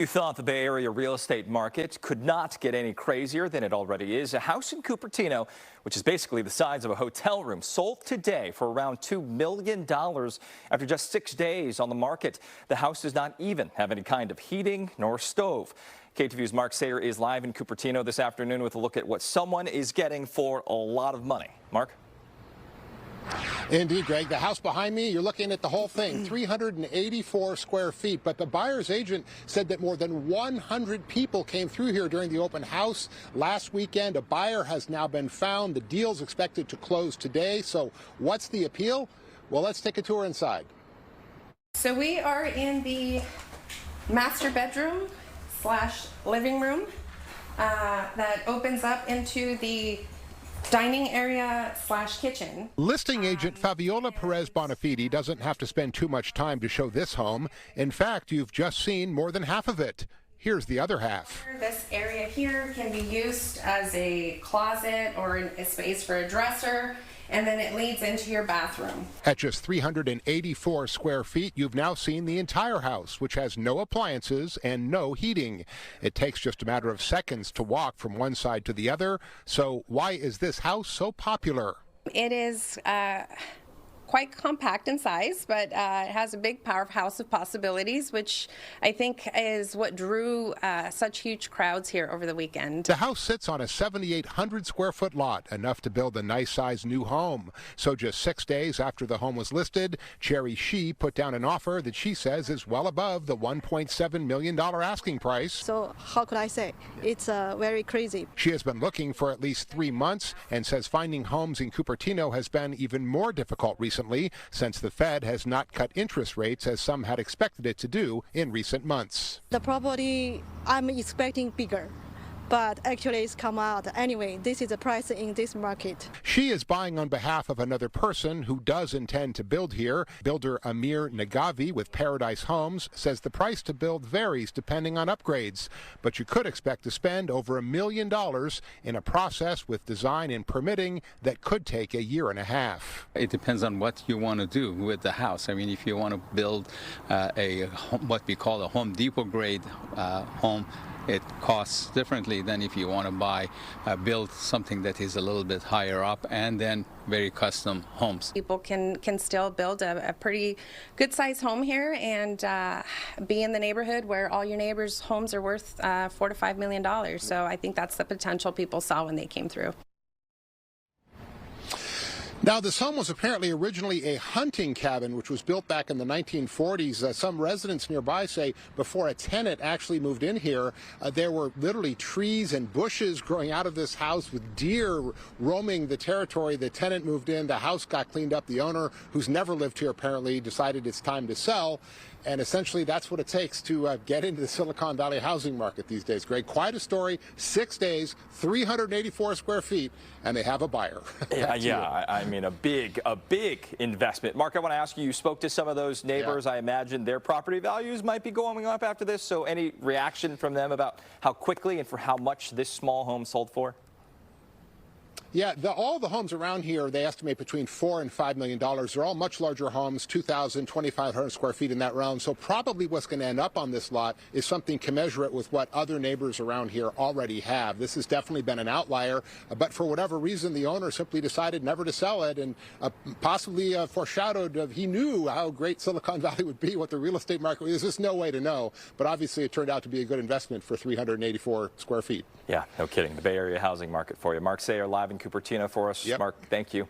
You thought the Bay Area real estate market could not get any crazier than it already is. A house in Cupertino, which is basically the size of a hotel room, sold today for around $2 million after just 6 days on the market. The house does not even have any kind of heating nor stove. KTVU's Mark Sayer is live in Cupertino this afternoon with a look at what someone is getting for a lot of money. Mark? Indeed, Greg. The house behind me, you're looking at the whole thing, 384 square feet. But the buyer's agent said that more than 100 people came through here during the open house last weekend. A buyer has now been found. The deal's expected to close today. So what's the appeal? Well, let's take a tour inside. So we are in the master bedroom / living room that opens up into the dining area / kitchen. Listing agent Fabiola Perez Bonafide doesn't have to spend too much time to show this home. In fact, you've just seen more than half of it. Here's the other half. This area here can be used as a closet or a space for a dresser, and then it leads into your bathroom. At just 384 square feet, you've now seen the entire house, which has no appliances and no heating. It takes just a matter of seconds to walk from one side to the other. So why is this house so popular? It is quite compact in size, but it has a big powerhouse of possibilities, which I think is what drew such huge crowds here over the weekend. The house sits on a 7,800 square foot lot, enough to build a nice sized new home. So just 6 days after the home was listed, Cherry Shee put down an offer that she says is well above the $1.7 million asking price. So how could I say? It's very crazy. She has been looking for at least 3 months and says finding homes in Cupertino has been even more difficult recently, since the Fed has not cut interest rates as some had expected it to do in recent months. The property I'm expecting bigger, but actually it's come out. Anyway, this is the price in this market. She is buying on behalf of another person who does intend to build here. Builder Amir Nagavi with Paradise Homes says the price to build varies depending on upgrades, but you could expect to spend over $1 million in a process with design and permitting that could take 1.5 years. It depends on what you want to do with the house. I mean, if you want to build what we call a Home Depot grade home, it costs differently than if you want to build something that is a little bit higher up and then very custom homes. People can still build a pretty good sized home here and be in the neighborhood where all your neighbors' homes are worth $4 to $5 million. So I think that's the potential people saw when they came through. Now, this home was apparently originally a hunting cabin, which was built back in the 1940s. Some residents nearby say before a tenant actually moved in here, there were literally trees and bushes growing out of this house with deer roaming the territory. The tenant moved in, the house got cleaned up. The owner, who's never lived here apparently, decided it's time to sell. And essentially, that's what it takes to get into the Silicon Valley housing market these days. Greg, quite a story. 6 days, 384 square feet, and they have a buyer. Yeah. I mean, a big investment. Mark, I want to ask you, you spoke to some of those neighbors. Yeah. I imagine their property values might be going up after this. So any reaction from them about how quickly and for how much this small home sold for? Yeah, all the homes around here, they estimate between $4 and $5 million. They're all much larger homes, 2,000, 2,500 square feet in that realm. So probably what's going to end up on this lot is something commensurate with what other neighbors around here already have. This has definitely been an outlier, but for whatever reason, the owner simply decided never to sell it and possibly foreshadowed he knew how great Silicon Valley would be, what the real estate market was. There's just no way to know, but obviously it turned out to be a good investment for 384 square feet. Yeah, no kidding. The Bay Area housing market for you. Mark Sayer live in Cupertino for us. Yep. Mark, thank you.